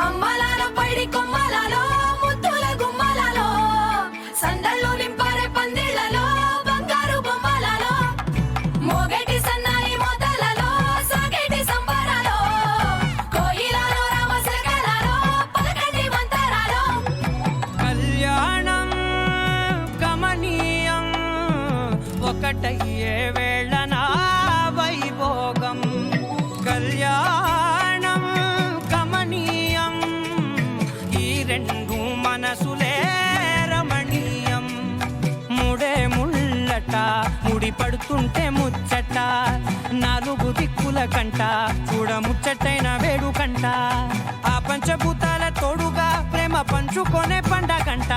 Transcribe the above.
అమ్మలాలో పైడి కొమ్మలాలో ముద్దుల గుమ్మలాలో సందళ్ళు నింపారే పందిళ్లలో బంగారు బొమ్మలలో మోగేటి సన్నాయి మోతలలో సాగేటి సంబరాలో కోయిలలో రామశకలలో పలకండి మంతరాలో కళ్యాణం గమనీయం ఒకటయ్యే వేళ నా వైభోగం కళ్యాణం గమనీయం ఈ రెండు మనసులే రమణీయం ముడే ముళ్ళట ముడి పడుతుంటే ముచ్చట నాలుగు దిక్కుల కంట చూడ ముచ్చటైన వేడుకంట ఆ పంచభూతాల తోడుగా ప్రేమ పంచుకొనే పండగంట